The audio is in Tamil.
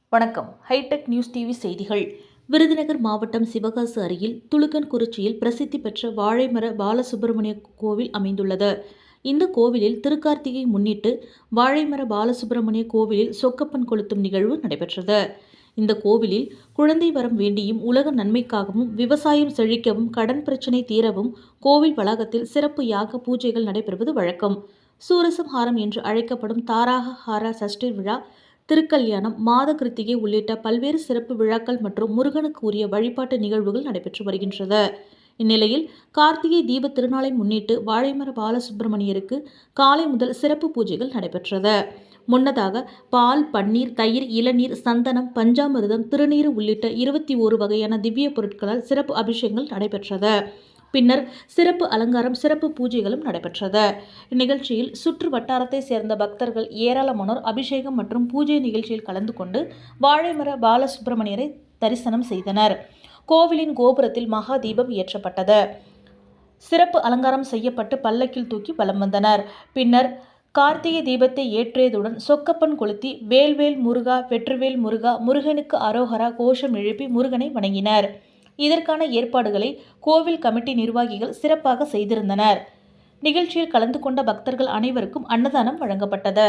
வணக்கம். ஹைடெக் நியூஸ் டிவி செய்திகள். விருதுநகர் மாவட்டம் சிவகாசி அருகில் துலுக்கன்குறிச்சியில் பிரசித்தி பெற்ற வாழைமர பாலசுப்பிரமணிய கோவில் அமைந்துள்ளது. இந்த கோவிலில் திருக்கார்த்திகை முன்னிட்டு வாழைமர பாலசுப்பிரமணிய கோவிலில் சொக்கப்பன் கொளுத்தும் நிகழ்வு நடைபெற்றது. இந்த கோவிலில் குழந்தை வரம் வேண்டியும் உலக நன்மைக்காகவும் விவசாயம் செழிக்கவும் கடன் பிரச்சினை தீரவும் கோவில் வளாகத்தில் சிறப்பு யாக பூஜைகள் நடைபெறுவது வழக்கம். சூரசம்ஹாரம் என்று அழைக்கப்படும் தாராக ஹார சஷ்டி விழா, திருக்கல்யாணம், மாத கிருத்திகை உள்ளிட்ட பல்வேறு சிறப்பு விழாக்கள் மற்றும் முருகனுக்கு உரிய வழிபாட்டு நிகழ்வுகள் நடைபெற்று வருகின்றது. இந்நிலையில் கார்த்திகை தீப திருநாளை முன்னிட்டு வாழைமர பாலசுப்பிரமணியருக்கு காலை முதல் சிறப்பு பூஜைகள் நடைபெற்றது. முன்னதாக பால், பன்னீர், தயிர், இளநீர், சந்தனம், பஞ்சாமிர்தம், திருநீறு உள்ளிட்ட 21 வகையான திவ்ய பொருட்களால் சிறப்பு அபிஷேகங்கள் நடைபெற்றது. பின்னர் சிறப்பு அலங்காரம், சிறப்பு பூஜைகளும் நடைபெற்றது. இந்நிகழ்ச்சியில் சுற்று வட்டாரத்தை சேர்ந்த பக்தர்கள் ஏராளமானோர் அபிஷேகம் மற்றும் பூஜை நிகழ்ச்சியில் கலந்து கொண்டு வாழைமர பாலசுப்பிரமணியரை தரிசனம் செய்தனர். கோவிலின் கோபுரத்தில் மகா தீபம் ஏற்றப்பட்டது. சிறப்பு அலங்காரம் செய்யப்பட்டு பல்லக்கில் தூக்கி வலம் வந்தனர். பின்னர் கார்த்திகை தீபத்தை ஏற்றியதுடன் சொக்கப்பன் கொளுத்தி வேல்வேல் முருகா, வெற்றிவேல் முருகா, முருகனுக்கு அரோகரா கோஷம் எழுப்பி முருகனை வணங்கினர். இதற்கான ஏற்பாடுகளை கோவில் கமிட்டி நிர்வாகிகள் சிறப்பாக செய்திருந்தனர். நிகழ்ச்சியில் கலந்து கொண்ட பக்தர்கள் அனைவருக்கும் அன்னதானம் வழங்கப்பட்டது.